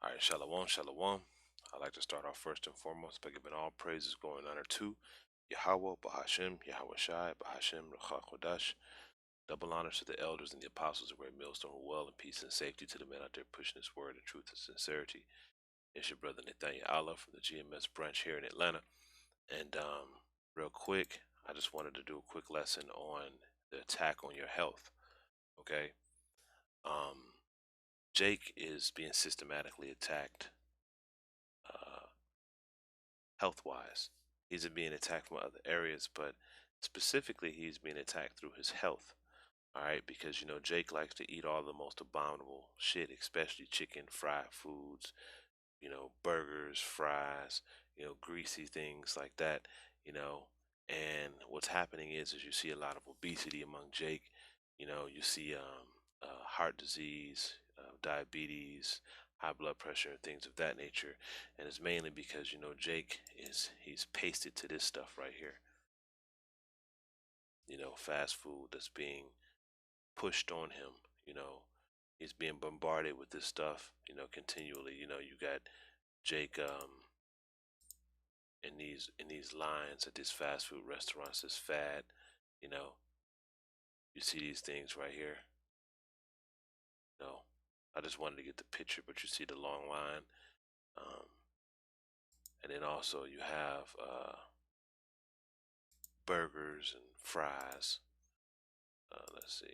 All right, shalom, shalom. I'd like to start off first and foremost by giving all praises, glory, and honor to Yahawah, Bahashem, Yahweh Shai, Bahashem, Ruach Kodash. Double honors to the elders and the apostles of Great Millstone who well in peace and safety to the men out there pushing this word in truth and sincerity. It's your brother Nathaniel Allah from the GMS branch here in Atlanta. And real quick, I just wanted to do a quick lesson on the attack on your health. Okay. Um, Jake is being systematically attacked uh, health wise. He's being attacked from other areas, but specifically, he's being attacked through his health. All right, because Jake likes to eat all the most abominable shit, especially chicken, fried foods, burgers, fries, greasy things like that, you know. And what's happening is you see a lot of obesity among Jake. You see heart disease, diabetes, high blood pressure, and things of that nature. And it's mainly because Jake he's pasted to this stuff right here. Fast food that's being pushed on him. You know, he's being bombarded with this stuff. Continually. You got Jake in these lines at these fast food restaurants, this fad. You know, you see these things right here. No, I just wanted to get the picture, but you see the long line, um, and then also you have burgers and fries. Let's see.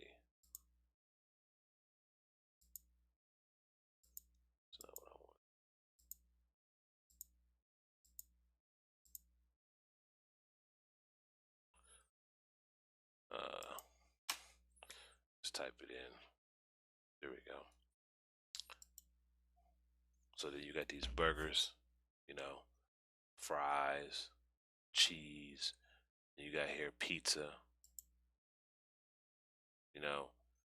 That's not what I want. Uh, let's type it in. There we go. So then you got these burgers, you know, fries, cheese. You got here pizza. You know,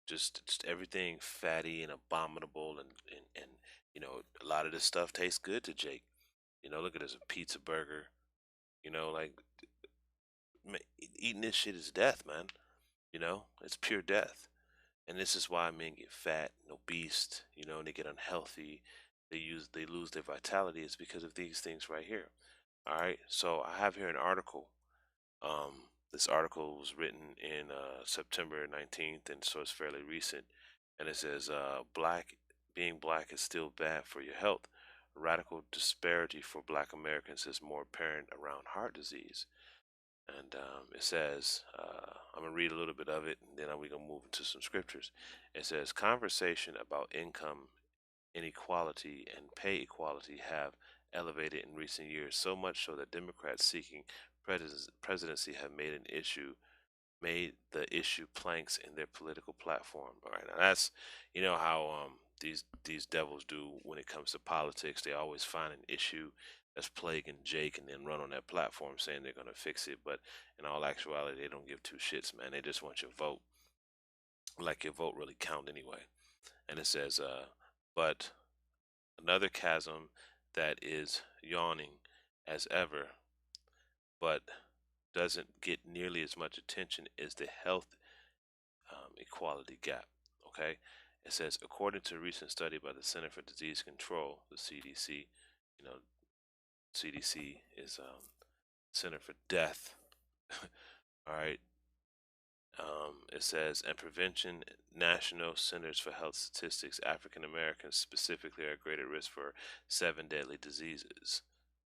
just everything fatty and abominable, and a lot of this stuff tastes good to Jake. Look at this, a pizza burger. Like eating this shit is death, man. It's pure death. And this is why men get fat and obese, and they get unhealthy. They lose their vitality. It's because of these things right here. All right. So I have here an article. This article was written in September 19th, and so it's fairly recent. And it says, being black is still bad for your health. Radical disparity for black Americans is more apparent around heart disease. And it says, I'm going to read a little bit of it, and then we're going to move into some scriptures. It says, conversation about income inequality and pay equality have elevated in recent years, so much so that Democrats seeking presidency have made the issue planks in their political platform. All right, now that's how these devils do when it comes to politics. They always find an issue that's plaguing Jake and then run on that platform saying they're gonna fix it. But in all actuality, they don't give two shits, man. They just want your vote, like your vote really count anyway. And it says, but another chasm that is yawning as ever, but doesn't get nearly as much attention is the health equality gap. Okay, it says according to a recent study by the Center for Disease Control, the CDC. You know, CDC is Center for Death. All right. It says, and prevention, National Centers for Health Statistics, African Americans specifically are at greater risk for 7 deadly diseases,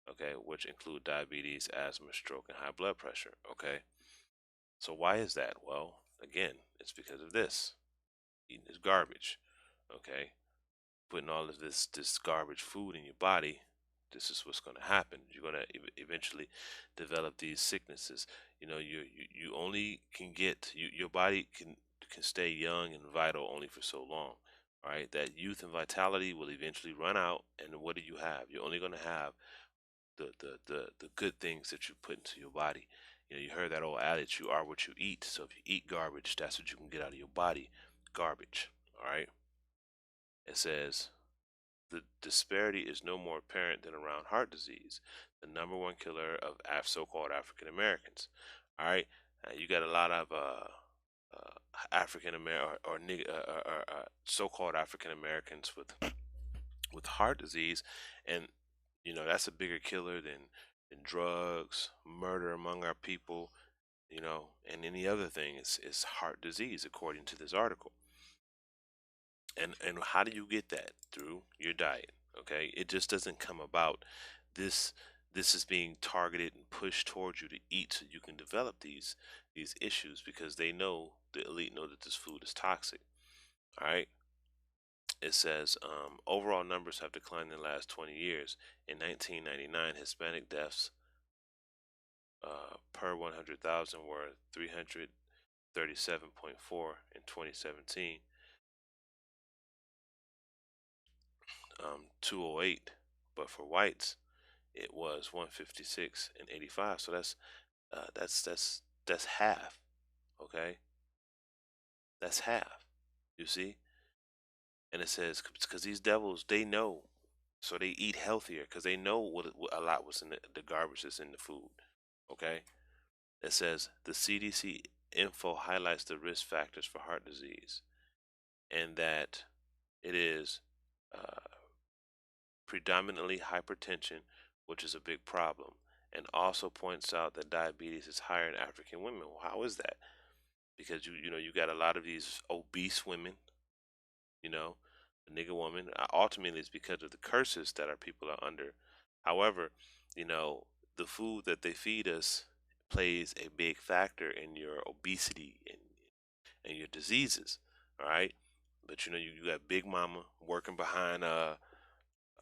okay, which include diabetes, asthma, stroke, and high blood pressure, okay? So why is that? Well, again, it's because of this. Eating this garbage, okay? Putting all of this garbage food in your body, this is what's going to happen. You're going to eventually develop these sicknesses. You only can get your body can stay young and vital only for so long. All right, that youth and vitality will eventually run out, and what do you have? You're only going to have the good things that you put into your body. You heard that old adage, you are what you eat. So if you eat garbage, that's what you can get out of your body. Garbage. All right. It says the disparity is no more apparent than around heart disease, the number one killer of so-called African Americans. All right, you got a lot of African American or so-called African Americans with with heart disease, and that's a bigger killer than drugs, murder among our people, and any other thing is heart disease, according to this article. And how do you get that? Through your diet. Okay, it just doesn't come about. This this is being targeted and pushed towards you to eat so you can develop these issues, because the elite know that this food is toxic. All right. It says overall numbers have declined in the last 20 years. In 1999, Hispanic deaths per 100,000 were 337.4 in 2017, 208, but for whites it was 156 and 85. So that's half. Okay, that's half. You see, and it says because these devils, they know, so they eat healthier because they know what a lot was in the garbage that's in the food. Okay, it says the CDC info highlights the risk factors for heart disease, and that it is uh, predominantly hypertension, which is a big problem, and also points out that diabetes is higher in African women. Well, how is that? Because you got a lot of these obese women, the nigger woman. Ultimately, it's because of the curses that our people are under. However, you know, the food that they feed us plays a big factor in your obesity and your diseases. All right, but you got Big Mama working behind uh,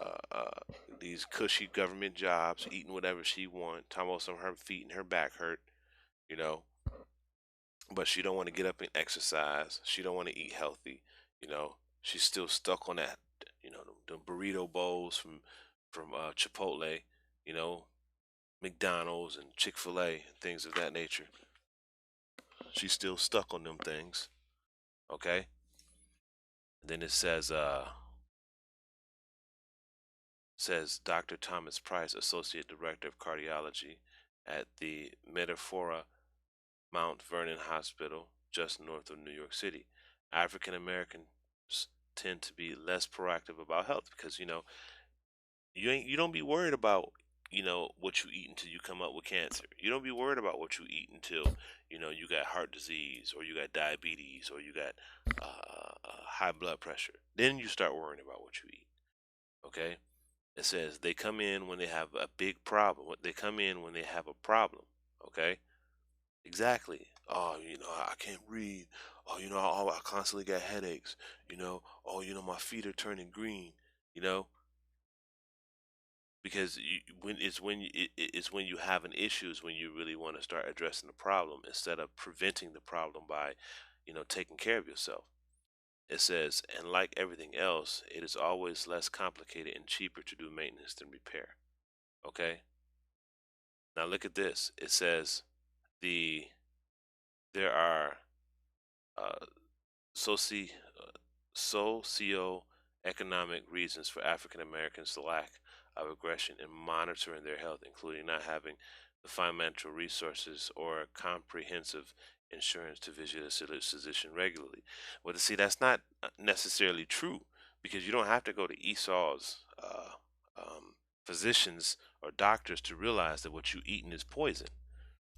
uh, these cushy government jobs, eating whatever she want, talking about some of her feet and her back hurt, you know, but she don't want to get up and exercise. She don't want to eat healthy, you know. She's still stuck on that, the burrito bowls from Chipotle, you know, McDonald's and Chick-fil-A and things of that nature. She's still stuck on them things, okay? And then it says Dr. Thomas Price, Associate Director of Cardiology at the Metaphora Mount Vernon Hospital, just north of New York City. African Americans tend to be less proactive about health because you don't be worried about what you eat until you come up with cancer. You don't be worried about what you eat until you got heart disease or you got diabetes or you got high blood pressure. Then you start worrying about what you eat. Okay. It says they come in when they have a big problem. They come in when they have a problem. Okay. Exactly. Oh, I can't breathe. Oh, I constantly got headaches. Oh, my feet are turning green. You know, because it's when you have an issue is when you really want to start addressing the problem instead of preventing the problem by, taking care of yourself. It says, and like everything else, it is always less complicated and cheaper to do maintenance than repair. Okay. Now look at this. It says the there are uh, soci socioeconomic reasons for African Americans to lack of aggression in monitoring their health, including not having the financial resources or comprehensive insurance to visit a physician regularly. Well, see, that's not necessarily true because you don't have to go to Esau's physicians or doctors to realize that what you're eating is poison.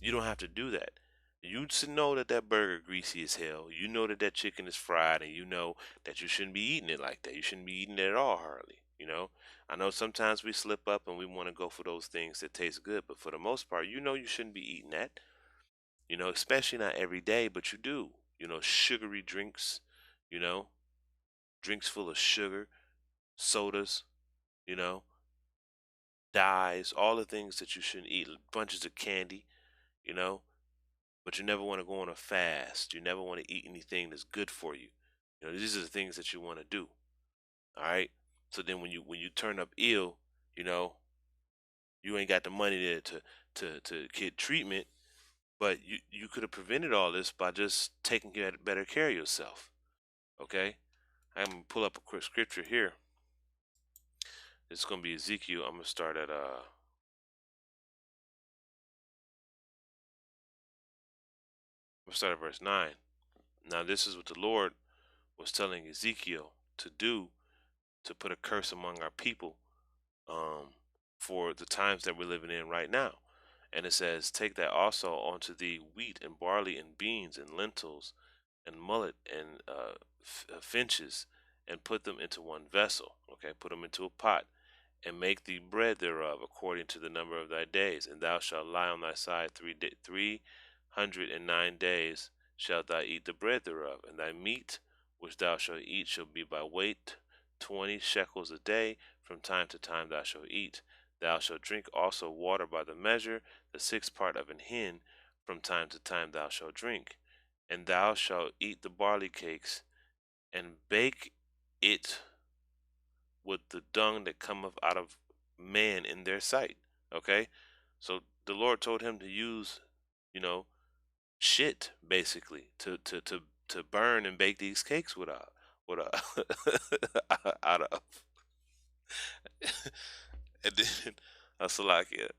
You don't have to do that. You should know that that burger greasy as hell. You know that that chicken is fried, and you know that you shouldn't be eating it like that. You shouldn't be eating it at all, hardly. I know sometimes we slip up and we want to go for those things that taste good, but for the most part, you shouldn't be eating that. Especially not every day, but you do. Sugary drinks, you know, drinks full of sugar, sodas, you know, dyes, all the things that you shouldn't eat, bunches of candy, you know. But you never want to go on a fast. You never want to eat anything that's good for you. These are the things that you want to do. All right. So then when you turn up ill, you know, you ain't got the money to get treatment, but you could have prevented all this by just taking better care of yourself. Okay. I'm gonna pull up a quick scripture here. It's gonna be Ezekiel. I'm gonna start at verse 9. Now this is what the Lord was telling Ezekiel to do to put a curse among our people, um, for the times that we're living in right now. And it says, take that also onto the wheat and barley and beans and lentils and mullet and finches, and put them into one vessel. Okay, put them into a pot, and make thee bread thereof according to the number of thy days. And thou shalt lie on thy side 309 days shalt thou eat the bread thereof. And thy meat which thou shalt eat shall be by weight 20 shekels a day. From time to time thou shalt eat. Thou shalt drink also water by the measure, the sixth part of an hin. From time to time thou shalt drink. And thou shalt eat the barley cakes, and bake it with the dung that cometh out of man in their sight. Okay? So the Lord told him to use, you know, shit basically to burn and bake these cakes with a out of. And then Salakia,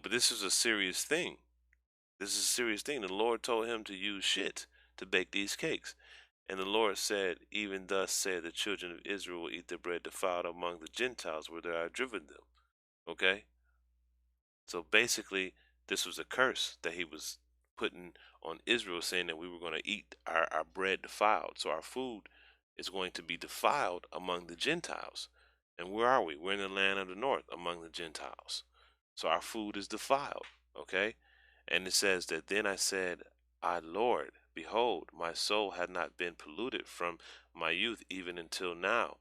but this is a serious thing. This is a serious thing. The Lord told him to use shit to bake these cakes. And the Lord said, even thus said the children of Israel will eat their bread defiled among the Gentiles where they are driven them. Okay? So basically, this was a curse that he was putting on Israel, saying that we were going to eat our bread defiled. So our food is going to be defiled among the Gentiles. And where are we? We're in the land of the north among the Gentiles. So our food is defiled. Okay? And it says that then I said, I, Lord, behold, my soul had not been polluted from my youth even until now.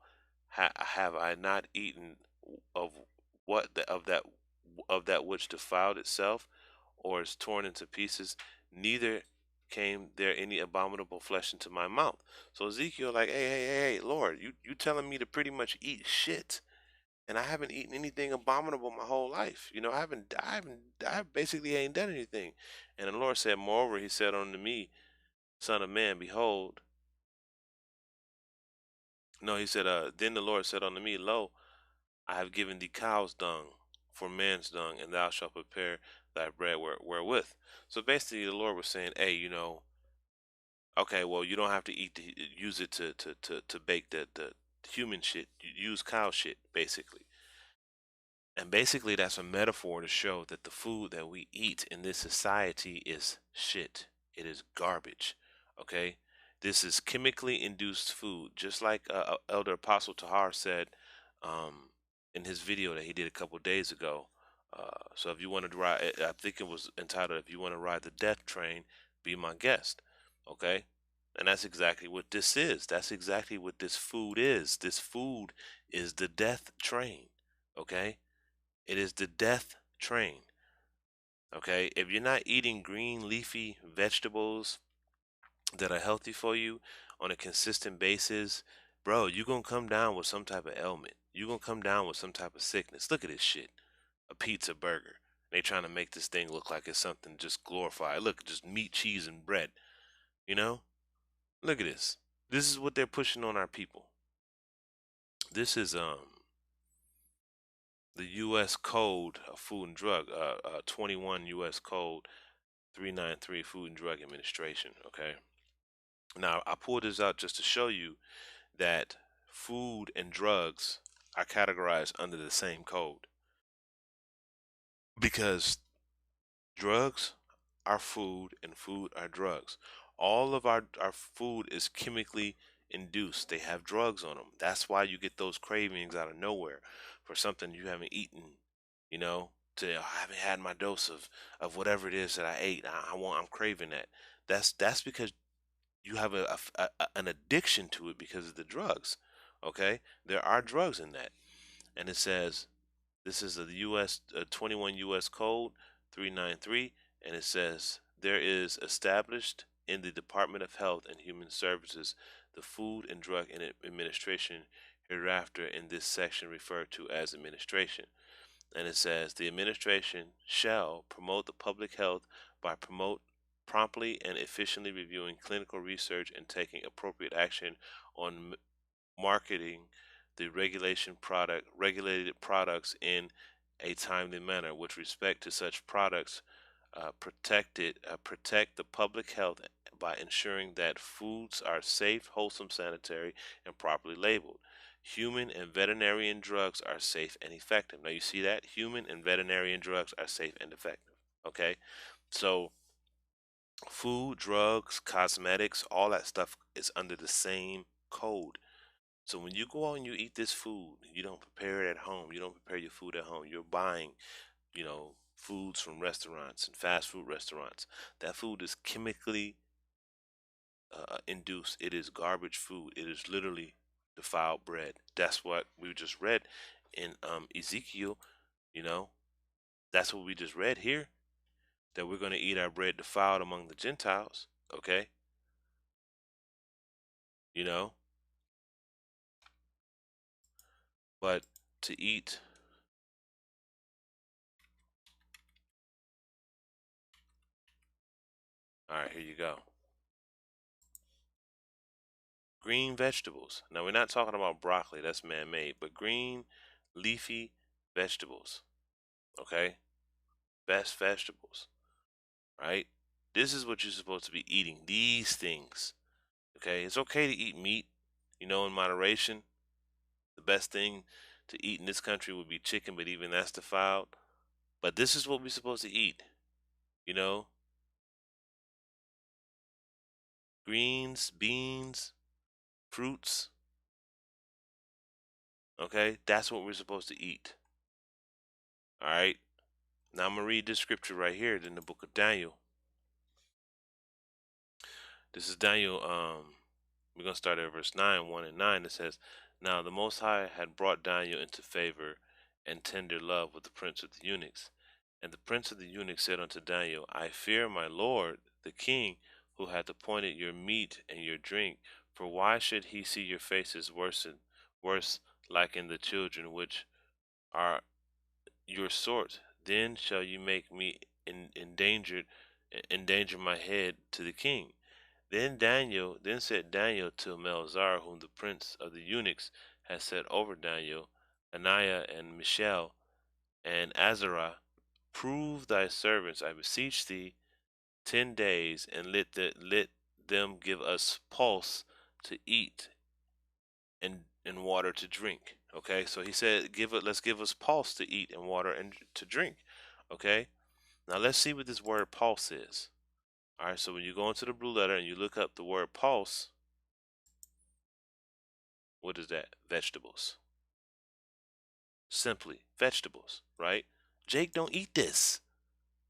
Have I not eaten of what of that which defiled itself, or is torn into pieces? Neither came there any abominable flesh into my mouth. So Ezekiel, like, hey, Lord, you telling me to pretty much eat shit, and I haven't eaten anything abominable my whole life. I basically ain't done anything. And the Lord said, moreover, he said unto me, Son of man, behold. No, he said, then the Lord said unto me, Lo, I have given thee cow's dung for man's dung, and thou shalt prepare thy bread wherewith. So basically, the Lord was saying, hey, okay, well, you don't have to use it to bake the human shit. You use cow shit, basically. And basically, that's a metaphor to show that the food that we eat in this society is shit. It is garbage. Okay? This is chemically induced food. Just like Elder Apostle Tahar said in his video that he did a couple days ago. So if you want to ride, I think it was entitled, If You Want to Ride the Death Train, Be My Guest. Okay? And that's exactly what this is. That's exactly what this food is. This food is the death train. Okay? It is the death train. Okay? If you're not eating green leafy vegetables that are healthy for you on a consistent basis, bro, you're going to come down with some type of ailment. You're going to come down with some type of sickness. Look at this shit. A pizza burger. They trying to make this thing look like it's something just glorified. Look, just meat, cheese, and bread. You know? Look at this. This is what they're pushing on our people. This is the U.S. Code of Food and Drug, 21 U.S. Code 393, Food and Drug Administration. Okay. Now I pulled this out just to show you that food and drugs are categorized under the same code, because drugs are food and food are drugs. All of our food is chemically induced. They have drugs on them. That's why you get those cravings out of nowhere for something you haven't eaten, I haven't had my dose of whatever it is that I ate. I'm craving that. That's because you have an addiction to it because of the drugs. Okay? There are drugs in that. And it says, this is the US 21 US Code 393, and it says, there is established in the Department of Health and Human Services the Food and Drug Administration, hereafter in this section referred to as administration. And it says, the administration shall promote the public health by promptly and efficiently reviewing clinical research and taking appropriate action on marketing the regulated products in a timely manner. With respect to such products, protect the public health by ensuring that foods are safe, wholesome, sanitary, and properly labeled. human and veterinarian drugs are safe and effective. Now you see that? Human and veterinarian drugs are safe and effective. Okay? So food, drugs, cosmetics, all that stuff is under the same code. So when you go out and you eat this food, you don't prepare it at home. You don't prepare your food at home. You're buying, foods from restaurants and fast food restaurants. That food is chemically induced. It is garbage food. It is literally defiled bread. That's what we just read in Ezekiel. You know, that's what we just read here. That we're going to eat our bread defiled among the Gentiles. Okay, you know, but to eat. All right, here you go. Green vegetables. Now we're not talking about broccoli. That's man-made, but green leafy vegetables. Okay, best vegetables. Right? This is what you're supposed to be eating. These things. Okay? It's okay to eat meat, in moderation. The best thing to eat in this country would be chicken, but even that's defiled. But this is what we're supposed to eat. You know, greens, beans, fruits. Okay? That's what we're supposed to eat. All right? Now I'm going to read this scripture right here in the book of Daniel. This is Daniel, we're going to start at verse 9, 1 and 9. It says, Now the Most High had brought Daniel into favor and tender love with the prince of the eunuchs. And the prince of the eunuchs said unto Daniel, I fear my lord, the king, who hath appointed your meat and your drink. For why should he see your faces worse like in the children which are your sort? Then shall you make me endanger my head to the king. Then said Daniel to Melzar, whom the prince of the eunuchs had set over Daniel, Ananiah and Mishael and Azariah, prove thy servants, I beseech thee, 10 days, and let them give us pulse to eat and water to drink. Okay, so he said, let's give us pulse to eat and water and to drink. Okay, now let's see what this word pulse is. All right, so when you go into the blue letter and you look up the word pulse, what is that? Vegetables. Simply vegetables, right? Jake don't eat this.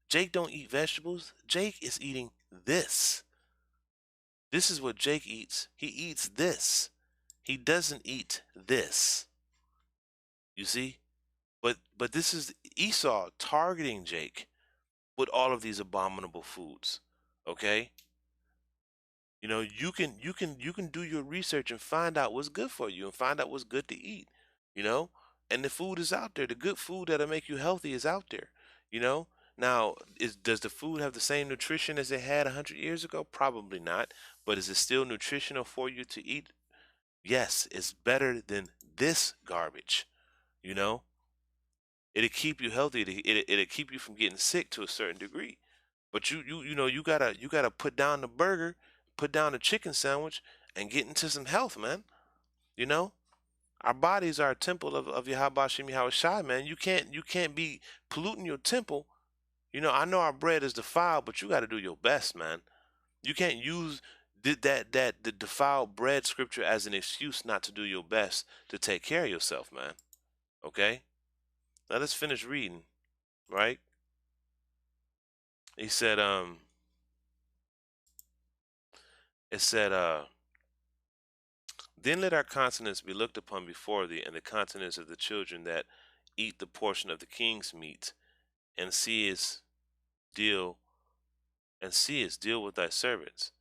Jake don't eat vegetables. Jake is eating this. This is what Jake eats. He eats this. He doesn't eat this. You see? But this is Esau targeting Jake with all of these abominable foods. Okay? You can do your research and find out what's good for you and find out what's good to eat, you know? And the food is out there. The good food that'll make you healthy is out there, you know? Now, does the food have the same nutrition as it had 100 years ago? Probably not. But is it still nutritional for you to eat? Yes, it's better than this garbage, you know? It'll keep you healthy. It'll keep you from getting sick to a certain degree. But you gotta put down the burger, put down the chicken sandwich, and get into some health, man. You know, our bodies are a temple of Yahawah Shem Yahweh Shai, man. You can't be polluting your temple. I know our bread is defiled, but you got to do your best, man. You can't use the defiled bread scripture as an excuse not to do your best to take care of yourself, man. Okay? Now let's finish reading, right? He said, it said, Then let our countenance be looked upon before thee, and the countenance of the children that eat the portion of the king's meat, and deal deal with thy servants.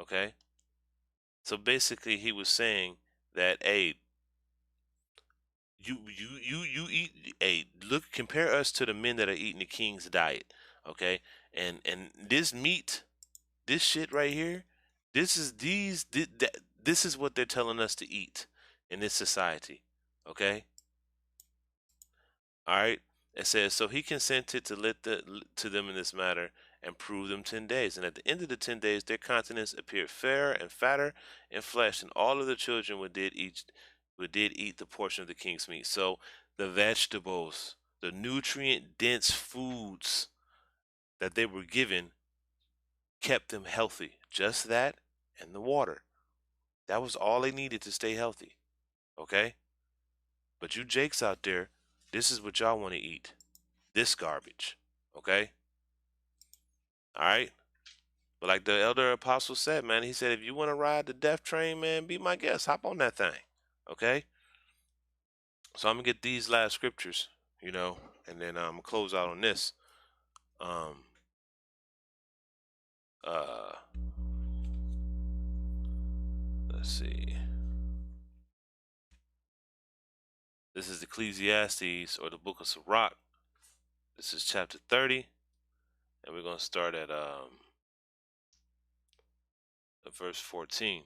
Okay? So basically he was saying that, hey, you eat, hey, look, compare us to the men that are eating the king's diet. Okay? And this meat, this shit right here, this is what they're telling us to eat in this society. Okay? All right. It says, so he consented to them in this matter and prove them 10 days. And at the end of the 10 days, their countenance appeared fairer and fatter in flesh, and all of the children did eat who did eat the portion of the king's meat. So the vegetables, the nutrient dense foods that they were given kept them healthy. Just that and the water. That was all they needed to stay healthy. Okay? But you Jakes out there, this is what y'all want to eat. This garbage. Okay? All right? But like the elder apostle said, man, he said, if you want to ride the death train, man, be my guest. Hop on that thing. Okay? So I'm going to get these last scriptures, and then I'm going to close out on this. Um, uh, let's see. This is Ecclesiastes, or the book of Sirach. This is chapter 30, and we're going to start at verse 14.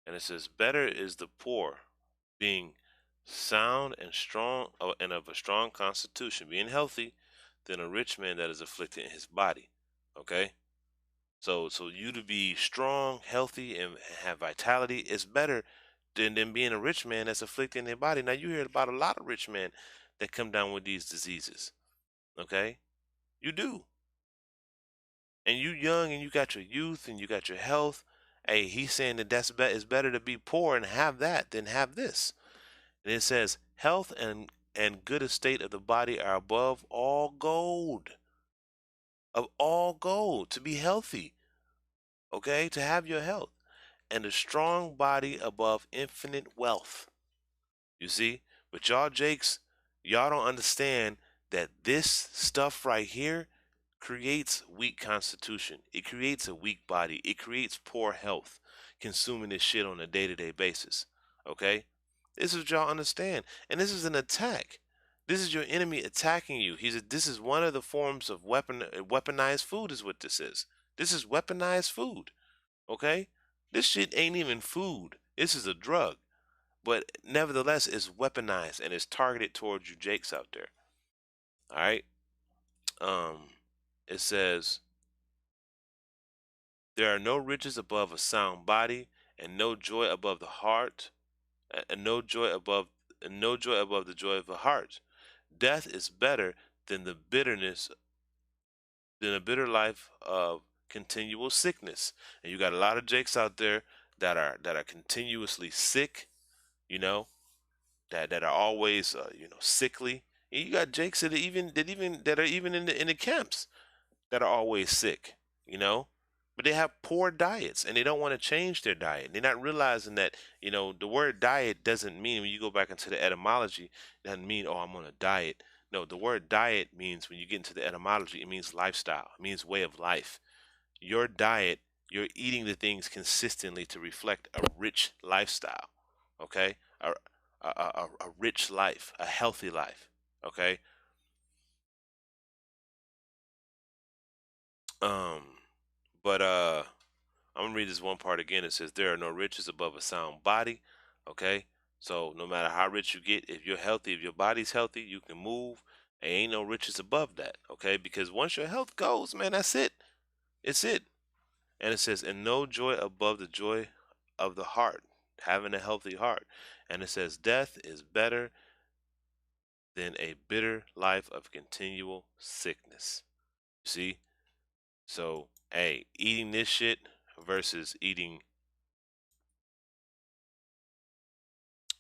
And it says, better is the poor being sound and strong, and of a strong constitution, being healthy, than a rich man that is afflicted in his body. Okay? So you to be strong, healthy, and have vitality is better than being a rich man that's afflicted in their body. Now, you hear about a lot of rich men that come down with these diseases. Okay? You do. And you young, and you got your youth, and you got your health. Hey, he's saying that it's better to be poor and have that than have this. And it says, health and good estate of the body are above all gold. Of all gold, to be healthy. Okay? To have your health. And a strong body above infinite wealth. You see? But y'all Jakes, y'all don't understand that this stuff right here creates weak constitution. It creates a weak body. It creates poor health, consuming this shit on a day-to-day basis. Okay? This is what y'all understand. And this is an attack. This is your enemy attacking you. This is one of the forms of weaponized food is what this is. This is weaponized food. Okay? This shit ain't even food. This is a drug. But nevertheless, it's weaponized and it's targeted towards you Jakes out there. All right? It says, there are no riches above a sound body, and no joy above the heart, and no joy above the joy of the heart. Death is better than the bitter life of continual sickness. And you got a lot of Jakes out there that are continuously sick, you know, that are always sickly. And you got Jakes that are even in the camps that are always sick, but they have poor diets and they don't want to change their diet. They're not realizing that, the word diet doesn't mean, when you go back into the etymology, it doesn't mean, oh, I'm on a diet. No, the word diet means, when you get into the etymology, it means lifestyle. It means way of life. Your diet, you're eating the things consistently to reflect a rich lifestyle, okay? A rich life, a healthy life, okay? Um, but I'm gonna read this one part again. It says, there are no riches above a sound body. Okay? So no matter how rich you get, if you're healthy, if your body's healthy, you can move. There ain't no riches above that. Okay? Because once your health goes, man, that's it. It's it. And it says, and no joy above the joy of the heart, having a healthy heart. And it says, death is better than a bitter life of continual sickness. See? So, hey, eating this shit versus eating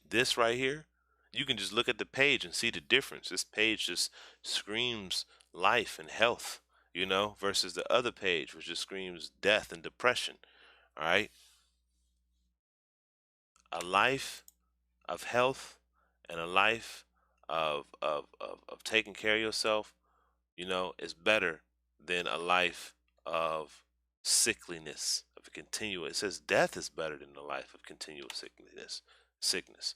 this right here, you can just look at the page and see the difference. This page just screams life and health, versus the other page, which just screams death and depression. All right? A life of health and a life of taking care of yourself, is better than a life of sickliness, of a continual. It says death is better than a life of continual sickness.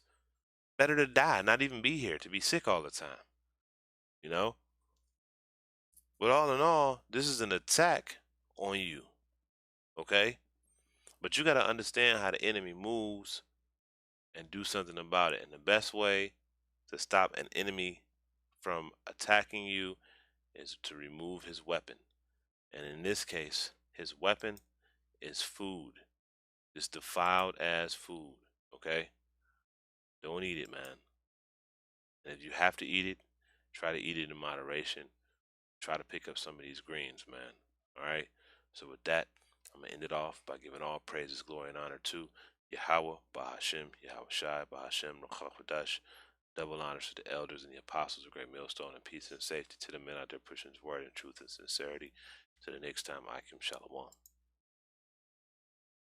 Better to die, not even be here, to be sick all the time. You know? But all in all, this is an attack on you. Okay? But you got to understand how the enemy moves and do something about it. And the best way to stop an enemy from attacking you is to remove his weapon. And in this case, his weapon is food. It's defiled as food. Okay? Don't eat it, man. And if you have to eat it, try to eat it in moderation. Try to pick up some of these greens, man. All right. So with that, I'm gonna end it off by giving all praises, glory, and honor to Yahawah, Bahashem, Yahweh Shai, Bahashem, Ruach. Double honors to the elders and the apostles of Great Millstone, and peace and safety to the men out there pushing his word in truth and sincerity. To the next time, Akim Shalom.